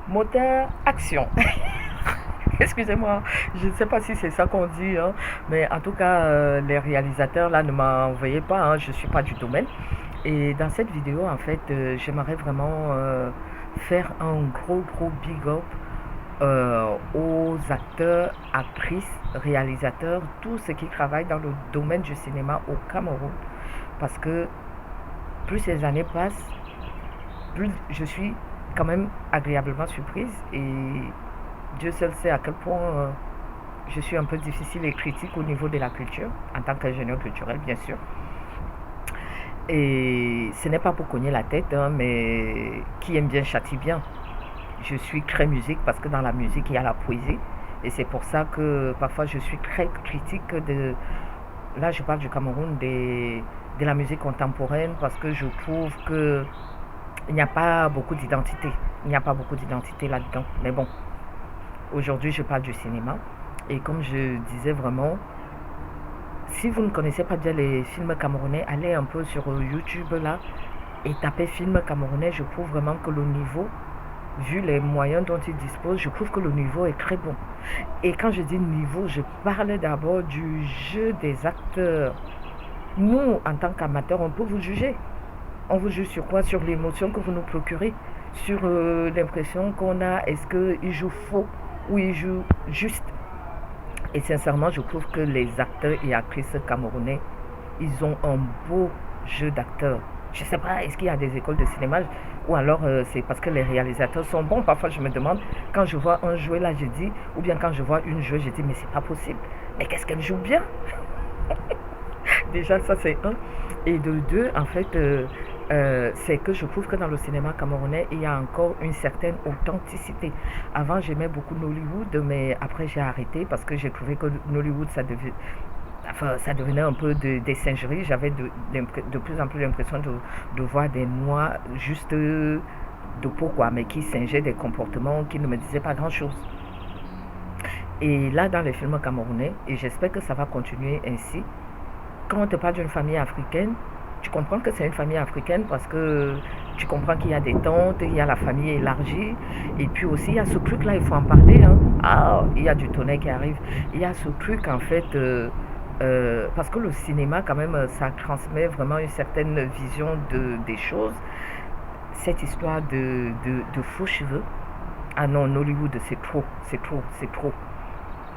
Moteur, action. Excusez-moi, je ne sais pas si c'est ça qu'on dit, hein, mais en tout cas, les réalisateurs là ne m'en veuillez pas, hein, je ne suis pas du domaine. Et dans cette vidéo, en fait, j'aimerais vraiment faire un gros big up aux acteurs, actrices, réalisateurs, tous ceux qui travaillent dans le domaine du cinéma au Cameroun. Parce que plus les années passent, plus je suis quand même agréablement surprise et Dieu seul sait à quel point je suis un peu difficile et critique au niveau de la culture, en tant qu'ingénieur culturel bien sûr. Et ce n'est pas pour cogner la tête, hein, mais qui aime bien châtie bien. Je suis très musique parce que dans la musique il y a la poésie. Et c'est pour ça que parfois je suis très critique de... Là je parle du Cameroun, de la musique contemporaine parce que je trouve que il n'y a pas beaucoup d'identité. Il n'y a pas beaucoup d'identité là-dedans. Mais bon, aujourd'hui je parle du cinéma. Et comme je disais vraiment, si vous ne connaissez pas bien les films camerounais, allez un peu sur YouTube là et tapez films camerounais. Je trouve vraiment que le niveau, vu les moyens dont ils disposent, je trouve que le niveau est très bon. Et quand je dis niveau, je parle d'abord du jeu des acteurs. Nous, en tant qu'amateurs, on peut vous juger. On vous juge sur quoi? Sur l'émotion que vous nous procurez, sur l'impression qu'on a, est-ce qu'il joue faux ou il joue juste. Et sincèrement, je trouve que les acteurs et actrices camerounais, ils ont un beau jeu d'acteurs. Je ne sais pas, est-ce qu'il y a des écoles de cinéma ou alors c'est parce que les réalisateurs sont bons. Parfois, je me demande, quand je vois un jouer là, je dis, ou bien quand je vois une jouer, je dis, mais c'est pas possible. Mais qu'est-ce qu'elle joue bien? Déjà, ça c'est un. Et de deux, en fait, c'est que je trouve que dans le cinéma camerounais, il y a encore une certaine authenticité. Avant, j'aimais beaucoup Nollywood, mais après, j'ai arrêté parce que j'ai trouvé que Nollywood, ça devenait un peu des singeries. J'avais de plus en plus l'impression de voir des noirs juste de peau, quoi, mais qui singeaient des comportements qui ne me disaient pas grand-chose. Et là, dans les films camerounais, et j'espère que ça va continuer ainsi, quand on te parle d'une famille africaine, tu comprends que c'est une famille africaine parce que tu comprends qu'il y a des tantes, il y a la famille élargie. Et puis aussi, il y a ce truc-là, il faut en parler, hein. Ah, il y a du tonnerre qui arrive. Il y a ce truc, en fait, parce que le cinéma, quand même, ça transmet vraiment une certaine vision des choses. Cette histoire de faux cheveux. Ah non, Hollywood, c'est trop, c'est trop, c'est trop.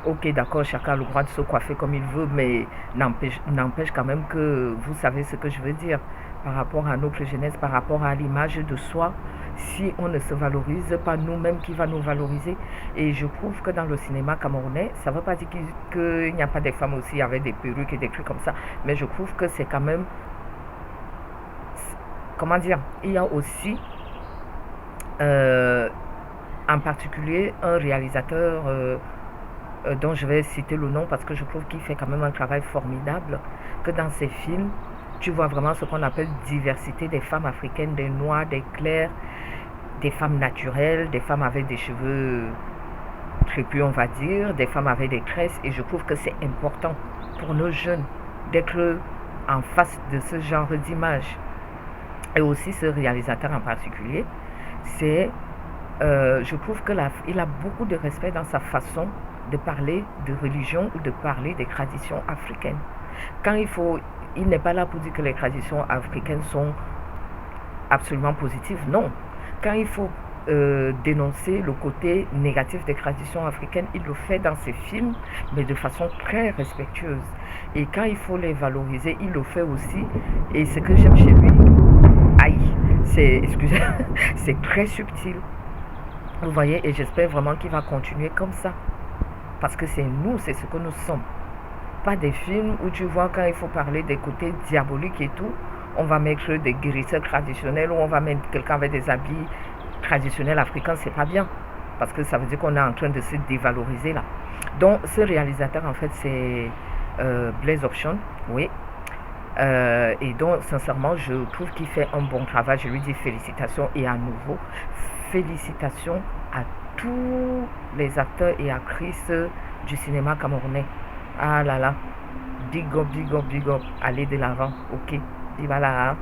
Ok, d'accord, chacun a le droit de se coiffer comme il veut, mais n'empêche quand même que vous savez ce que je veux dire par rapport à notre jeunesse, par rapport à l'image de soi. Si on ne se valorise pas nous-mêmes, qui va nous valoriser? Et je trouve que dans le cinéma camerounais, ça ne veut pas dire qu'il n'y a pas des femmes aussi avec des perruques et des trucs comme ça, mais je trouve que c'est quand même, comment dire, il y a aussi euh, en particulier un réalisateur dont je vais citer le nom parce que je trouve qu'il fait quand même un travail formidable, que dans ses films, tu vois vraiment ce qu'on appelle diversité des femmes africaines, des noirs, des clairs, des femmes naturelles, des femmes avec des cheveux crépus, on va dire, des femmes avec des tresses. Et je trouve que c'est important pour nos jeunes d'être en face de ce genre d'image. Et aussi ce réalisateur en particulier, c'est, je trouve que il a beaucoup de respect dans sa façon de parler de religion ou de parler des traditions africaines. Quand il n'est pas là pour dire que les traditions africaines sont absolument positives, non. Quand il faut dénoncer le côté négatif des traditions africaines, il le fait dans ses films, mais de façon très respectueuse. Et quand il faut les valoriser, il le fait aussi. Et ce que j'aime chez lui, aïe, excusez, c'est très subtil. Vous voyez, et j'espère vraiment qu'il va continuer comme ça. Parce que c'est nous, c'est ce que nous sommes. Pas des films où tu vois quand il faut parler des côtés diaboliques et tout, on va mettre des guérisseurs traditionnels ou on va mettre quelqu'un avec des habits traditionnels africains, c'est pas bien. Parce que ça veut dire qu'on est en train de se dévaloriser là. Donc ce réalisateur en fait c'est Blaise Option, oui. Et donc sincèrement je trouve qu'il fait un bon travail. Je lui dis félicitations et à nouveau félicitations à tous les acteurs et actrices du cinéma camerounais. Ah là là, big up, big up, big up. Allez de l'avant, ok. Viva la.